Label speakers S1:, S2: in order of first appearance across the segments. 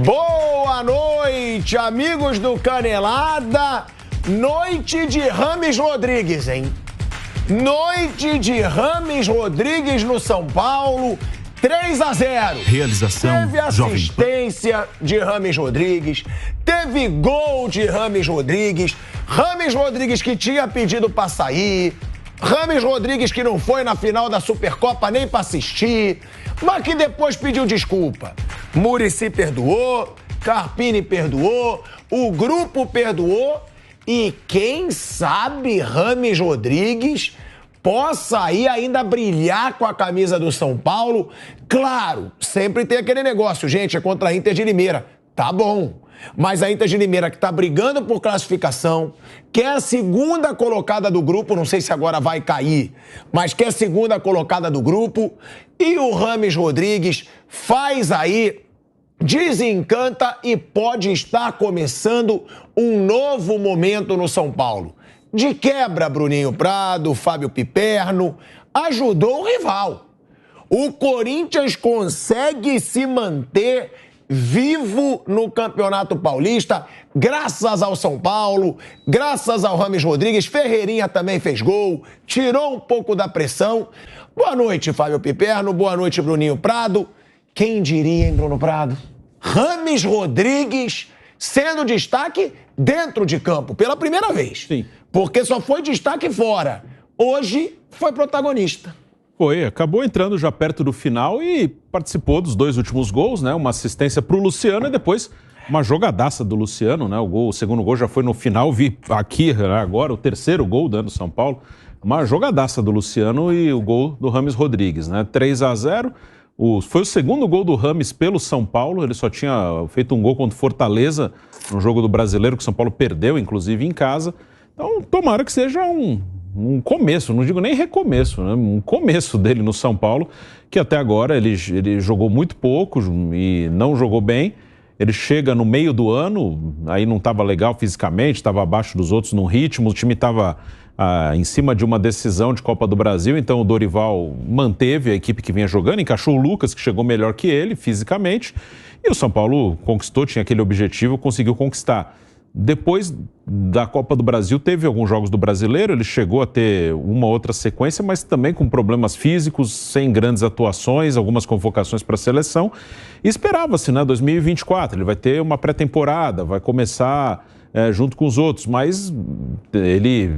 S1: Boa noite, amigos do Canelada. Noite de Rames Rodrigues, hein? Noite de Rames Rodrigues no São Paulo, 3-0.
S2: Realização
S1: Teve assistência de Rames Rodrigues, teve gol de Rames Rodrigues que tinha pedido pra sair, Rames Rodrigues que não foi na final da Supercopa nem pra assistir, mas que depois pediu desculpa. Muricy perdoou, Carpini perdoou, o grupo perdoou e quem sabe Rames Rodrigues possa aí ainda brilhar com a camisa do São Paulo. Claro, sempre tem aquele negócio, gente, é contra a Inter de Limeira. Tá bom, mas a Inter de Limeira que tá brigando por classificação, que é a segunda colocada do grupo, não sei se agora vai cair, mas que é a segunda colocada do grupo, e o Rames Rodrigues faz aí, desencanta e pode estar começando um novo momento no São Paulo. De quebra, Bruninho Prado, Fábio Piperno, ajudou o rival. O Corinthians consegue se manter vivo no Campeonato Paulista, graças ao São Paulo, graças ao Rames Rodrigues. Ferreirinha também fez gol, tirou um pouco da pressão. Boa noite, Fábio Piperno, boa noite, Bruninho Prado. Quem diria, hein, Bruno Prado? Rames Rodrigues sendo destaque dentro de campo, pela primeira vez.
S3: Sim.
S1: Porque só foi destaque fora. Hoje foi protagonista.
S3: Foi, acabou entrando já perto do final e participou dos 2 últimos gols, né? Uma assistência pro Luciano e depois uma jogadaça do Luciano, né? O segundo gol já foi no final, vi aqui agora o terceiro gol do São Paulo. Uma jogadaça do Luciano e o gol do Rames Rodrigues, né? 3-0. Foi o segundo gol do Rames pelo São Paulo, ele só tinha feito um gol contra o Fortaleza no jogo do Brasileiro, que o São Paulo perdeu, inclusive, em casa. Então, tomara que seja um começo, não digo nem recomeço, né? Um começo dele no São Paulo, que até agora ele jogou muito pouco e não jogou bem. Ele chega no meio do ano, aí não estava legal fisicamente, estava abaixo dos outros no ritmo, o time estava em cima de uma decisão de Copa do Brasil, então o Dorival manteve a equipe que vinha jogando, encaixou o Lucas, que chegou melhor que ele fisicamente, e o São Paulo conquistou, tinha aquele objetivo, conseguiu conquistar. Depois da Copa do Brasil, teve alguns jogos do Brasileiro, ele chegou a ter uma outra sequência, mas também com problemas físicos, sem grandes atuações, algumas convocações para a seleção. E esperava-se, né, 2024, ele vai ter uma pré-temporada, vai começar junto com os outros, mas ele,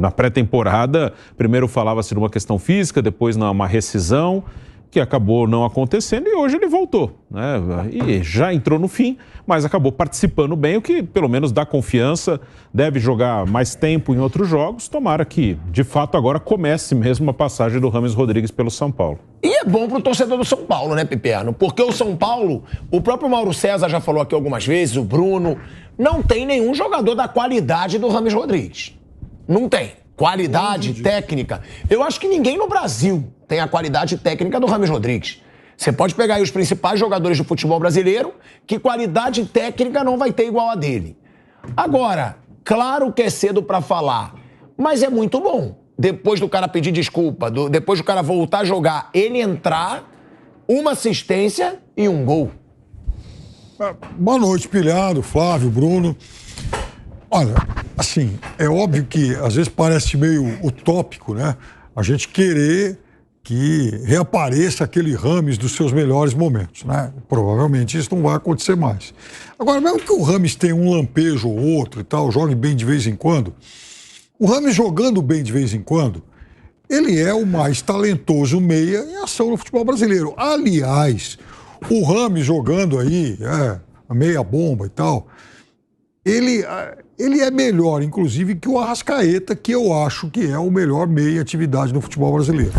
S3: na pré-temporada, primeiro falava-se de uma questão física, depois uma rescisão, que acabou não acontecendo e hoje ele voltou, né? E já entrou no fim, mas acabou participando bem, o que pelo menos dá confiança, deve jogar mais tempo em outros jogos, tomara que de fato agora comece mesmo a passagem do Rames Rodrigues pelo São Paulo.
S1: E é bom pro torcedor do São Paulo, né, Piperno? Porque o São Paulo, o próprio Mauro César já falou aqui algumas vezes, o Bruno, não tem nenhum jogador da qualidade do Rames Rodrigues. Não tem. Qualidade técnica. Eu acho que ninguém no Brasil tem a qualidade técnica do Rames Rodrigues. Você pode pegar aí os principais jogadores do futebol brasileiro, que qualidade técnica não vai ter igual a dele. Agora, claro que é cedo pra falar, mas é muito bom. Depois do cara pedir desculpa, depois do cara voltar a jogar, ele entrar, uma assistência e um gol.
S4: Boa noite, Pilhado, Flávio, Bruno. Olha, assim, é óbvio que às vezes parece meio utópico, né? A gente querer que reapareça aquele Rames dos seus melhores momentos, né? Provavelmente isso não vai acontecer mais. Agora, mesmo que o Rames tenha um lampejo ou outro e tal, jogue bem de vez em quando, o Rames jogando bem de vez em quando, ele é o mais talentoso meia em ação no futebol brasileiro. Aliás, o Rames jogando aí, a meia bomba e tal, ele é melhor, inclusive, que o Arrascaeta, que eu acho que é o melhor meia atividade no futebol brasileiro.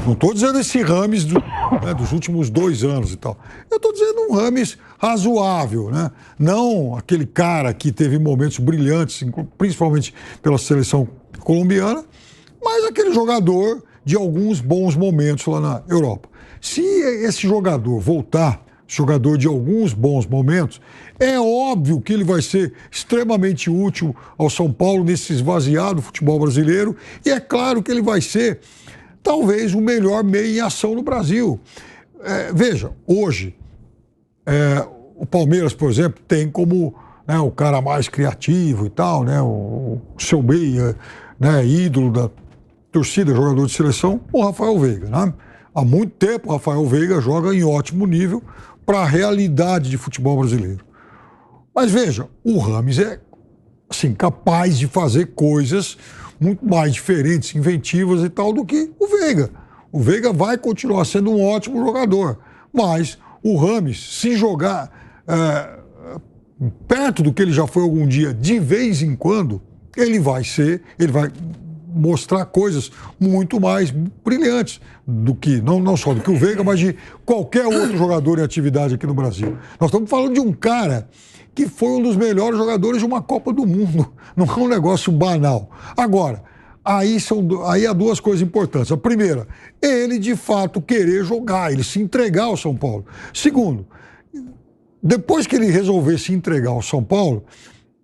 S4: Não estou dizendo esse Rames dos últimos 2 anos e tal. Eu estou dizendo um Rames razoável, né? Não aquele cara que teve momentos brilhantes, principalmente pela seleção colombiana, mas aquele jogador de alguns bons momentos lá na Europa. Se esse jogador voltar, jogador de alguns bons momentos, é óbvio que ele vai ser extremamente útil ao São Paulo nesse esvaziado futebol brasileiro e é claro que ele vai ser talvez o melhor meia em ação no Brasil. Veja, hoje o Palmeiras, por exemplo, tem como, né, o cara mais criativo e tal, né, o seu meia, né, ídolo da torcida, jogador de seleção, o Rafael Veiga, né? Há muito tempo o Rafael Veiga joga em ótimo nível para a realidade de futebol brasileiro. Mas veja, o Rames é, assim, capaz de fazer coisas muito mais diferentes, inventivas e tal, do que o Veiga. O Veiga vai continuar sendo um ótimo jogador, mas o Rames, se jogar perto do que ele já foi algum dia, de vez em quando, ele vai mostrar coisas muito mais brilhantes do que, não só do que o Veiga, mas de qualquer outro jogador em atividade aqui no Brasil. Nós estamos falando de um cara que foi um dos melhores jogadores de uma Copa do Mundo. Não é um negócio banal. Agora, aí há duas coisas importantes. A primeira, ele de fato querer jogar, ele se entregar ao São Paulo. Segundo, depois que ele resolver se entregar ao São Paulo,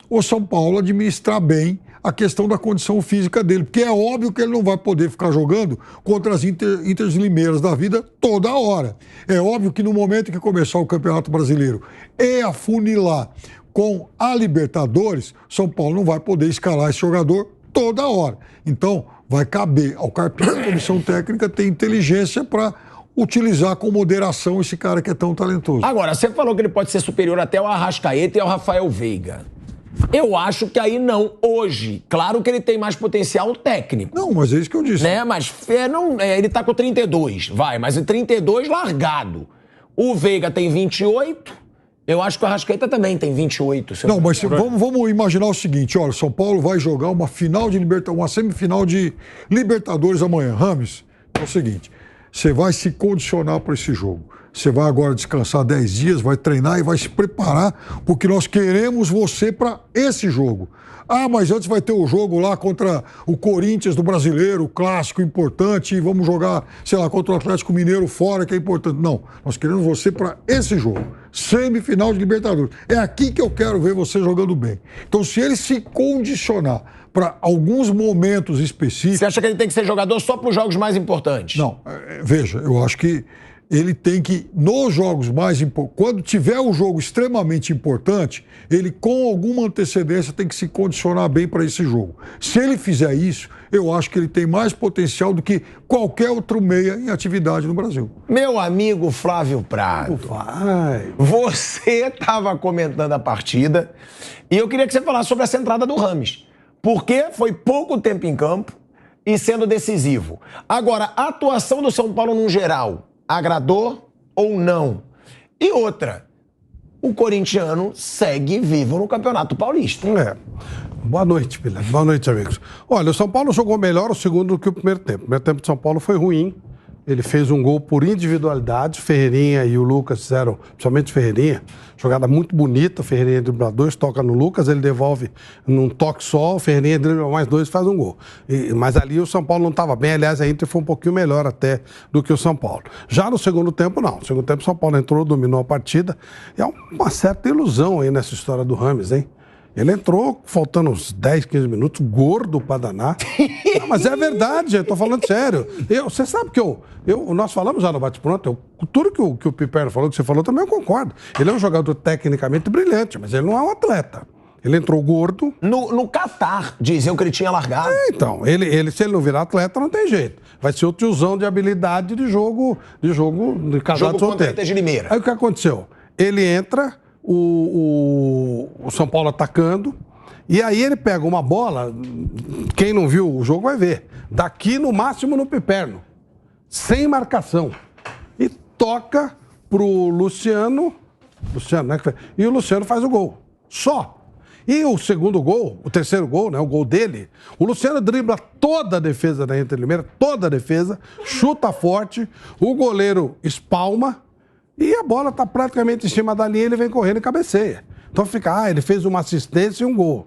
S4: o São Paulo administrar bem a questão da condição física dele, porque é óbvio que ele não vai poder ficar jogando contra as Inters Limeiras da vida toda hora. É óbvio que no momento que começar o Campeonato Brasileiro e afunilar com a Libertadores, São Paulo não vai poder escalar esse jogador toda hora. Então, vai caber ao Carpini, a comissão técnica, ter inteligência para utilizar com moderação esse cara que é tão talentoso.
S1: Agora, você falou que ele pode ser superior até ao Arrascaeta e ao Rafael Veiga. Eu acho que aí não, hoje. Claro que ele tem mais potencial técnico.
S4: Não, mas é isso que eu disse.
S1: Né? Mas ele tá com 32, mas em 32 largado. O Veiga tem 28, eu acho que o Arrascaeta também tem 28.
S4: Não, mas vamos imaginar o seguinte, olha, São Paulo vai jogar uma semifinal de Libertadores amanhã. Rames, é o seguinte, você vai se condicionar para esse jogo. Você vai agora descansar 10 dias, vai treinar e vai se preparar, porque nós queremos você para esse jogo. Ah, mas antes vai ter o jogo lá contra o Corinthians do Brasileiro, clássico importante, e vamos jogar, sei lá, contra o Atlético Mineiro fora, que é importante. Não, nós queremos você para esse jogo, semifinal de Libertadores. É aqui que eu quero ver você jogando bem. Então, se ele se condicionar para alguns momentos específicos...
S1: Você acha que ele tem que ser jogador só para os jogos mais importantes?
S4: Não, veja, eu acho que ele tem que, nos jogos mais importantes, quando tiver um jogo extremamente importante, ele com alguma antecedência tem que se condicionar bem para esse jogo. Se ele fizer isso, eu acho que ele tem mais potencial do que qualquer outro meia em atividade no Brasil.
S1: Meu amigo Flávio Prado, você estava comentando a partida e eu queria que você falasse sobre essa entrada do Rames. Porque foi pouco tempo em campo e sendo decisivo. Agora, a atuação do São Paulo no geral... agradou ou não? E outra, o corintiano segue vivo no Campeonato Paulista.
S2: Boa noite, Pilar. Boa noite, amigos. Olha, o São Paulo jogou melhor o segundo do que o primeiro tempo. O primeiro tempo de São Paulo foi ruim. Ele fez um gol por individualidade. Ferreirinha e o Lucas fizeram, principalmente Ferreirinha, jogada muito bonita. Ferreirinha dribla 2, toca no Lucas, ele devolve num toque só. O Ferreirinha dribla mais 2 e faz um gol. Mas ali o São Paulo não estava bem. Aliás, a Inter foi um pouquinho melhor até do que o São Paulo. Já no segundo tempo, não. No segundo tempo, o São Paulo entrou, dominou a partida. E há uma certa ilusão aí nessa história do Rames, hein? Ele entrou faltando uns 10, 15 minutos, gordo pra danar. Não, mas é verdade, eu tô falando sério. Você sabe que nós falamos já no bate-pronto, tudo que o Piperno falou, que você falou, também eu concordo. Ele é um jogador tecnicamente brilhante, mas ele não é um atleta. Ele entrou gordo.
S1: No Catar, diziam que ele tinha largado.
S4: Então, se ele não virar atleta, não tem jeito. Vai ser o tiozão de habilidade de jogo de casado solteiro.
S1: Contra a Inter de Limeira.
S4: Aí o que aconteceu? Ele entra... O São Paulo atacando, e aí ele pega uma bola, quem não viu o jogo vai ver, daqui no máximo no Piperno, sem marcação, e toca pro Luciano, né, e o Luciano faz o gol, só. E o segundo gol, o terceiro gol, né, o gol dele, o Luciano dribla toda a defesa da Inter de Limeira, toda a defesa, chuta forte, o goleiro espalma, e a bola está praticamente em cima da linha, ele vem correndo e cabeceia. Então fica, ele fez uma assistência e um gol.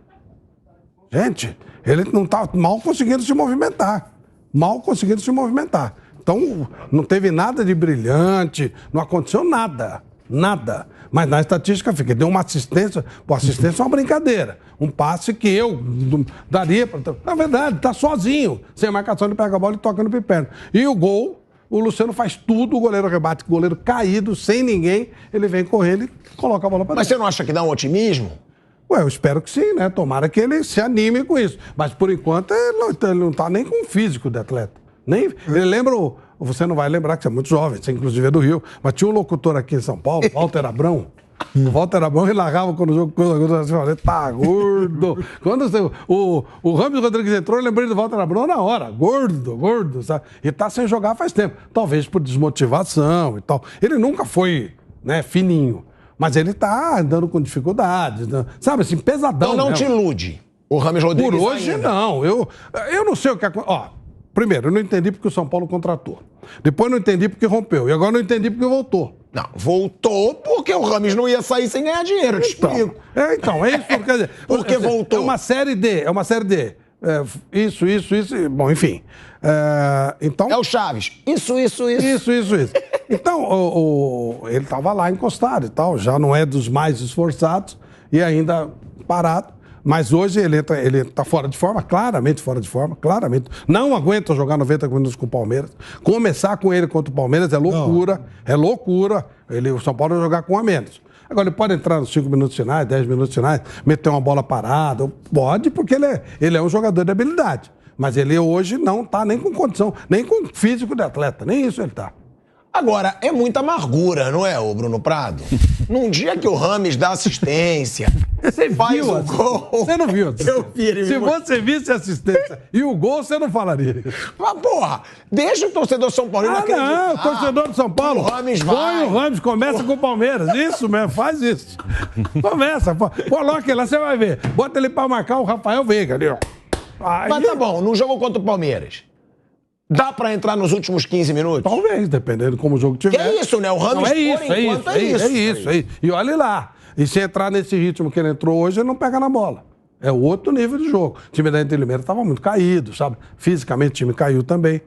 S4: Gente, ele não está mal conseguindo se movimentar. Mal conseguindo se movimentar. Então, não teve nada de brilhante, não aconteceu nada. Nada. Mas na estatística fica, deu uma assistência. Pô, assistência é uma brincadeira. Um passe que eu daria para... Na verdade, está sozinho. Sem marcação, ele pega a bola e toca no Piperno. E o gol
S2: O Luciano faz tudo, o goleiro rebate, o goleiro caído, sem ninguém, ele vem correndo e coloca a bola para dentro.
S1: Mas você não acha que dá um otimismo?
S2: Ué, eu espero que sim, né? Tomara que ele se anime com isso. Mas, por enquanto, ele não tá nem com o físico de atleta. Nem, ele lembra, você não vai lembrar, que você é muito jovem, você inclusive é do Rio, mas tinha um locutor aqui em São Paulo, Walter Abrão. O Walter Abrão, ele largava quando o jogo, ele tá gordo. Quando o Rames Rodrigues entrou, eu lembrei do Walter Abrão na hora. Gordo, sabe? E tá sem jogar faz tempo. Talvez por desmotivação e tal. Ele nunca foi, né, fininho. Mas ele tá andando com dificuldades, né? Sabe assim, pesadão.
S1: Então não te ilude o Rames Rodrigues
S2: por hoje,
S1: ainda.
S2: não. Eu não sei o que aconteceu. Ó, primeiro, eu não entendi porque o São Paulo contratou. Depois não entendi porque rompeu. E agora não entendi porque voltou.
S1: Não, voltou porque o Rames não ia sair sem ganhar dinheiro, eu te explico.
S2: Então, é isso. Quer dizer,
S1: Porque voltou.
S2: É uma série D. Isso. Bom, enfim. Então,
S1: É o Chaves. Isso.
S2: Então, ele estava lá encostado e tal. Já não é dos mais esforçados e ainda parado. Mas hoje ele está fora de forma, claramente fora de forma, claramente. Não aguenta jogar 90 minutos com o Palmeiras. Começar com ele contra o Palmeiras é loucura. Não. É loucura. O São Paulo vai jogar com um a menos. Agora, ele pode entrar nos 5 minutos finais, 10 minutos finais, meter uma bola parada. Pode, porque ele é um jogador de habilidade. Mas ele hoje não está nem com condição, nem com físico de atleta. Nem isso ele está.
S1: Agora, é muita amargura, não é, ô Bruno Prado? Num dia que o Rames dá assistência,
S2: você
S1: faz
S2: viu
S1: o gol.
S2: Você não viu?
S1: Eu vi.
S2: Se você visse a assistência e o gol, você não falaria.
S1: Mas, porra, deixa o torcedor São Paulino acreditar.
S2: Não, o torcedor do São Paulo.
S1: O Rames vai.
S2: Põe o Rames, começa com o Palmeiras. Isso mesmo, faz isso. Começa. Coloca ele lá, você vai ver. Bota ele pra marcar o Rafael Veiga ali, ó. Aí...
S1: Mas tá bom, no jogo contra o Palmeiras, dá pra entrar nos últimos 15 minutos?
S2: Talvez, dependendo de como o jogo tiver.
S1: Que é isso, né? O Rames,
S2: é isso.
S1: É
S2: isso. E olha lá. E se entrar nesse ritmo que ele entrou hoje, ele não pega na bola. É outro nível de jogo. O time da Inter Limeira estava muito caído, sabe? Fisicamente o time caiu também.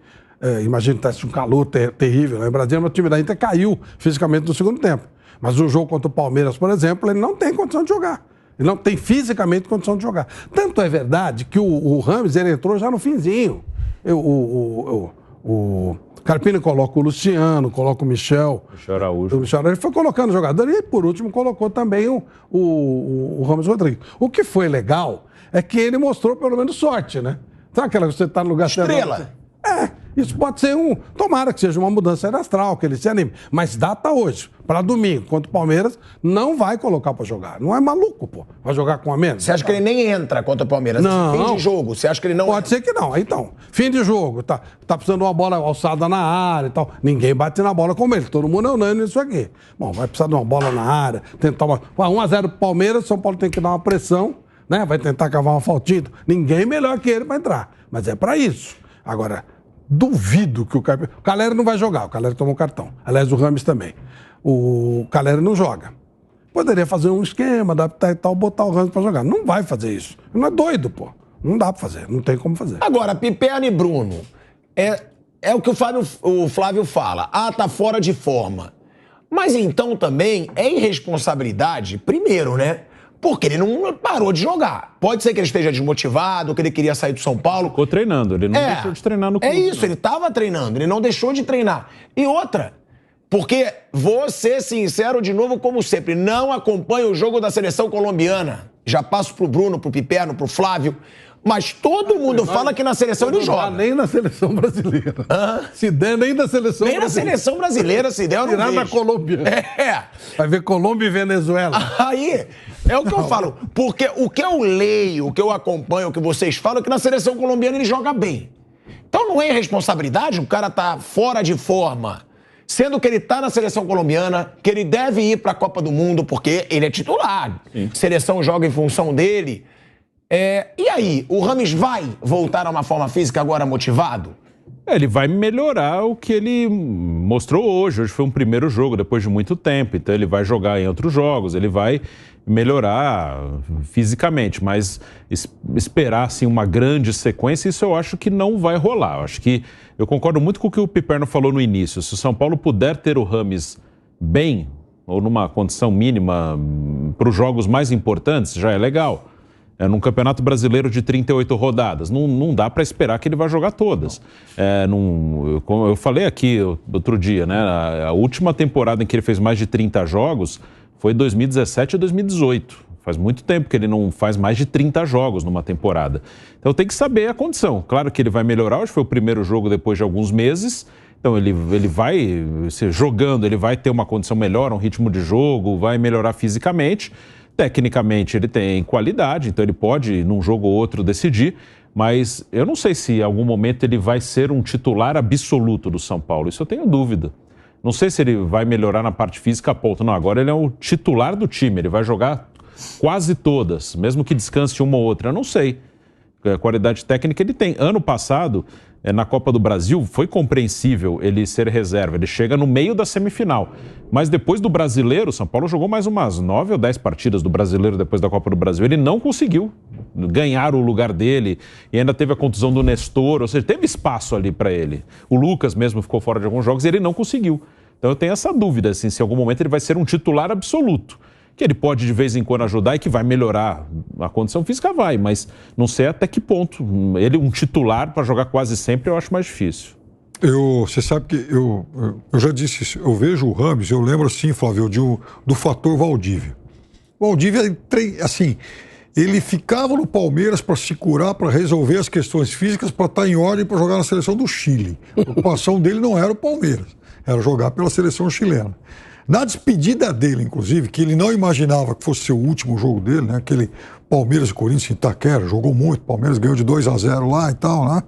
S2: Imagina que tá um calor terrível lá em Brasília, mas o time da Inter caiu fisicamente no segundo tempo. Mas o jogo contra o Palmeiras, por exemplo, ele não tem condição de jogar. Ele não tem fisicamente condição de jogar. Tanto é verdade que o Rames, ele entrou já no finzinho. O Carpini coloca o Luciano, coloca o Michel.
S3: Michel Araújo.
S2: Ele foi colocando jogador e, por último, colocou também o Rames Rodrigues. O que foi legal é que ele mostrou pelo menos sorte, né? Sabe aquela que você está no lugar certo?
S1: Estrela.
S2: Isso pode ser tomara que seja uma mudança astral, que ele se anime. Mas data hoje, para domingo, contra o Palmeiras, não vai colocar para jogar. Não é maluco, pô. Vai jogar com a menos.
S1: Você acha que ele nem entra contra o Palmeiras?
S2: Não.
S1: Fim de jogo, você acha que ele não
S2: Pode ser que não. Então, fim de jogo, tá precisando de uma bola alçada na área e tal. Ninguém bate na bola como ele. Todo mundo é unânime nisso aqui. Bom, vai precisar de uma bola na área, tentar 1-0 pro Palmeiras, São Paulo tem que dar uma pressão, né? Vai tentar cavar uma faltinha. Ninguém melhor que ele para entrar. Mas é para isso. Agora, duvido que o Calera não vai jogar. O Calera tomou cartão. Aliás, o Rames também. O Calera não joga. Poderia fazer um esquema, adaptar e tal, botar o Rames pra jogar. Não vai fazer isso. Não é doido, pô. Não dá pra fazer. Não tem como fazer.
S1: Agora, Piperno e Bruno, é o que o Flávio fala. Tá fora de forma. Mas então também é irresponsabilidade, primeiro, né? Porque ele não parou de jogar. Pode ser que ele esteja desmotivado, que ele queria sair do São Paulo.
S3: Ficou treinando, ele não deixou de treinar no clube.
S1: É isso, ele estava treinando, ele não deixou de treinar. E outra, porque vou ser sincero de novo, como sempre, não acompanho o jogo da seleção colombiana. Já passo pro Bruno, pro Piperno, pro Flávio. Mas todo mundo fala que na seleção ele joga.
S2: Nem na seleção brasileira. Se der, nem na seleção brasileira.
S1: Nem na seleção brasileira, se der, eu não vejo.
S2: Tirar na Colômbia. Vai ver Colômbia e Venezuela.
S1: Aí, é o que eu falo. Porque o que eu leio, o que eu acompanho, o que vocês falam, é que na seleção colombiana ele joga bem. Então não é irresponsabilidade, o cara tá fora de forma. Sendo que ele tá na seleção colombiana, que ele deve ir pra Copa do Mundo, porque ele é titular. Sim. Seleção joga em função dele. E aí, o Rames vai voltar a uma forma física agora motivado?
S3: Ele vai melhorar o que ele mostrou hoje. Hoje foi um primeiro jogo, depois de muito tempo. Então ele vai jogar em outros jogos, ele vai melhorar fisicamente. Mas esperar assim, uma grande sequência, isso eu acho que não vai rolar. Eu concordo muito com o que o Piperno falou no início. Se o São Paulo puder ter o Rames bem, ou numa condição mínima para os jogos mais importantes, já é legal. num Campeonato Brasileiro de 38 rodadas. Não dá para esperar que ele vai jogar todas. Como eu falei aqui outro dia, né? A última temporada em que ele fez mais de 30 jogos foi 2017 e 2018. Faz muito tempo que ele não faz mais de 30 jogos numa temporada. Então tem que saber a condição. Claro que ele vai melhorar, hoje foi o primeiro jogo depois de alguns meses. Então ele vai, jogando, ele vai ter uma condição melhor, um ritmo de jogo, vai melhorar fisicamente. Tecnicamente ele tem qualidade, então ele pode, num jogo ou outro, decidir. Mas eu não sei se em algum momento ele vai ser um titular absoluto do São Paulo. Isso eu tenho dúvida. Não sei se ele vai melhorar na parte física a ponto. Não, agora ele é o titular do time, ele vai jogar quase todas, mesmo que descanse uma ou outra. Eu não sei. A qualidade técnica ele tem. Ano passado, na Copa do Brasil, foi compreensível ele ser reserva. Ele chega no meio da semifinal. Mas depois do Brasileiro, o São Paulo jogou mais umas 9 ou 10 partidas do Brasileiro depois da Copa do Brasil. Ele não conseguiu ganhar o lugar dele e ainda teve a contusão do Nestor, ou seja, teve espaço ali para ele. O Lucas mesmo ficou fora de alguns jogos e ele não conseguiu. Então eu tenho essa dúvida, assim, se em algum momento ele vai ser um titular absoluto. Que ele pode de vez em quando ajudar e que vai melhorar a condição física, vai, mas não sei até que ponto. Ele, um titular para jogar quase sempre, eu acho mais difícil.
S4: Você sabe que eu já disse isso, eu vejo o Rames, eu lembro assim, Flávio, do fator Valdívia. O Valdívia, assim, ele ficava no Palmeiras para se curar, para resolver as questões físicas, para estar em ordem para jogar na seleção do Chile. A preocupação dele não era o Palmeiras, era jogar pela seleção chilena. Na despedida dele, inclusive, que ele não imaginava que fosse ser o último jogo dele, né? Aquele Palmeiras e Corinthians em Itaquera, jogou muito, Palmeiras ganhou de 2-0 lá e tal, né?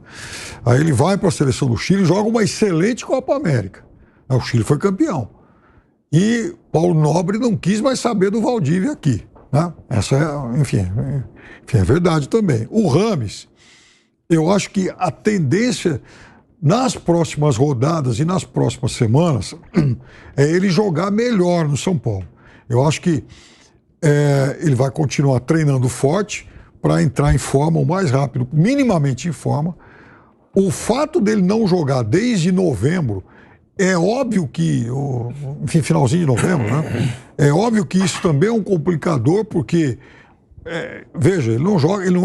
S4: Aí ele vai para a seleção do Chile e joga uma excelente Copa América. O Chile foi campeão. E Paulo Nobre não quis mais saber do Valdívia aqui, né? Essa é, enfim, é verdade também. O Rames, eu acho que a tendência nas próximas rodadas e nas próximas semanas é ele jogar melhor no São Paulo. Eu acho que ele vai continuar treinando forte para entrar em forma o mais rápido, minimamente em forma. O fato dele não jogar desde novembro, é óbvio que, enfim, finalzinho de novembro, né? É óbvio que isso também é um complicador, porque veja, ele não joga, ele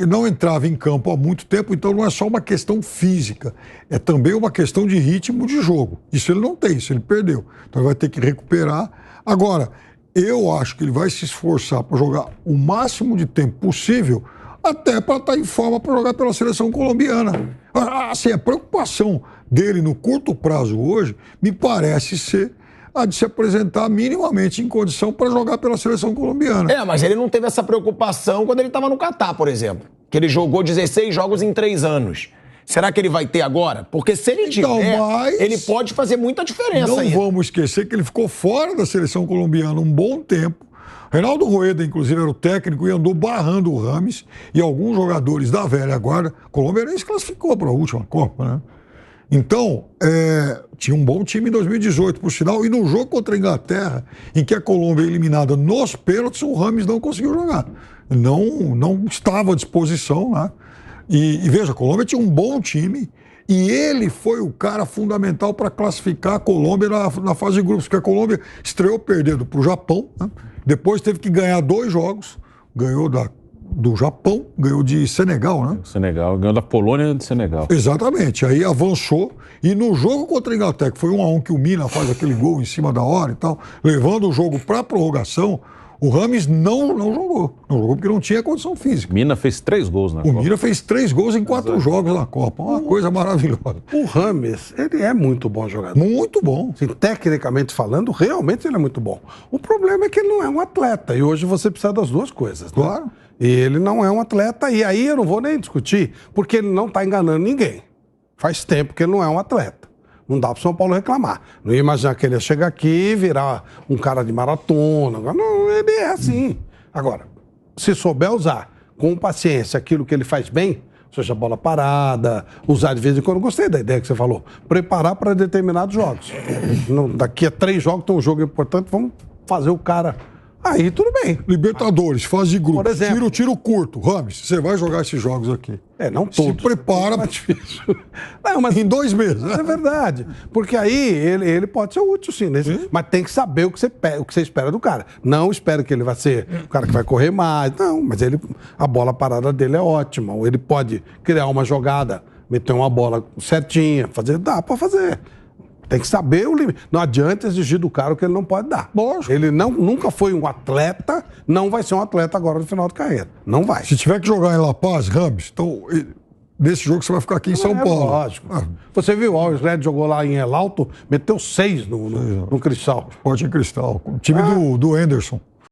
S4: não entrava em campo há muito tempo, então não é só uma questão física, é também uma questão de ritmo de jogo. Isso ele não tem, isso ele perdeu. Então ele vai ter que recuperar. Agora, eu acho que ele vai se esforçar para jogar o máximo de tempo possível, até para estar em forma para jogar pela seleção colombiana. Assim, a preocupação dele no curto prazo hoje me parece ser a de se apresentar minimamente em condição para jogar pela seleção colombiana.
S1: Mas ele não teve essa preocupação quando ele estava no Catar, por exemplo. Que ele jogou 16 jogos em 3 anos. Será que ele vai ter agora? Porque se ele tiver, ele pode fazer muita diferença.
S4: Não vamos esquecer que ele ficou fora da seleção colombiana um bom tempo. Reinaldo Rueda, inclusive, era o técnico e andou barrando o Rames e alguns jogadores da velha guarda. A Colômbia nem se classificou para a última Copa, né? Então, tinha um bom time em 2018, por sinal, e no jogo contra a Inglaterra, em que a Colômbia é eliminada nos pênaltis, o Rames não conseguiu jogar. Não estava à disposição, né? E veja, a Colômbia tinha um bom time e ele foi o cara fundamental para classificar a Colômbia na fase de grupos, porque a Colômbia estreou perdendo para o Japão, né? Depois teve que ganhar 2 jogos, ganhou do Japão, ganhou de Senegal, né?
S3: Senegal, ganhou da Polônia e de Senegal.
S4: Exatamente, aí avançou e no jogo contra a Inglaterra, que foi 1-1 que o Mina faz aquele gol em cima da hora e tal, levando o jogo para a prorrogação, o Rames não jogou. Não jogou porque não tinha condição física.
S3: Mina fez 3 gols na Copa.
S4: O Mina fez 3 gols em 4 jogos na Copa. Uma coisa maravilhosa.
S2: O Rames, ele é muito bom jogador.
S4: Muito bom.
S2: Assim, tecnicamente falando, realmente ele é muito bom. O problema é que ele não é um atleta. E hoje você precisa das duas coisas, né?
S4: Claro.
S2: E ele não é um atleta. E aí eu não vou nem discutir, porque ele não está enganando ninguém. Faz tempo que ele não é um atleta. Não dá para o São Paulo reclamar. Não ia imaginar que ele ia chegar aqui e virar um cara de maratona. Não, ele é assim. Agora, se souber usar com paciência aquilo que ele faz bem, ou seja, bola parada, usar de vez em quando, gostei da ideia que você falou, preparar para determinados jogos. Daqui a 3 jogos tem um jogo importante, vamos fazer o cara Aí tudo bem.
S4: Libertadores, fase de grupo.
S2: Por exemplo.
S4: Tiro curto. Rames, você vai jogar esses jogos aqui.
S2: Não todos.
S4: Se prepara.
S2: É difícil. Não, mas
S4: em 2 meses.
S2: é verdade. Porque aí ele pode ser útil, sim. Mas tem que saber o que você espera do cara. Não espera que ele vai ser o cara que vai correr mais. Não, mas a bola parada dele é ótima. Ou ele pode criar uma jogada, meter uma bola certinha, dá pra fazer. Tem que saber o limite. Não adianta exigir do cara o que ele não pode dar.
S4: Lógico.
S2: Ele nunca foi um atleta, não vai ser um atleta agora no final de carreira. Não vai.
S4: Se tiver que jogar em La Paz, Rames, então nesse jogo você vai ficar aqui em São Paulo.
S2: Lógico. Você viu, o Always Red jogou lá em El Alto, meteu 6 no Cristal.
S4: Esporte em Cristal. O time do Anderson.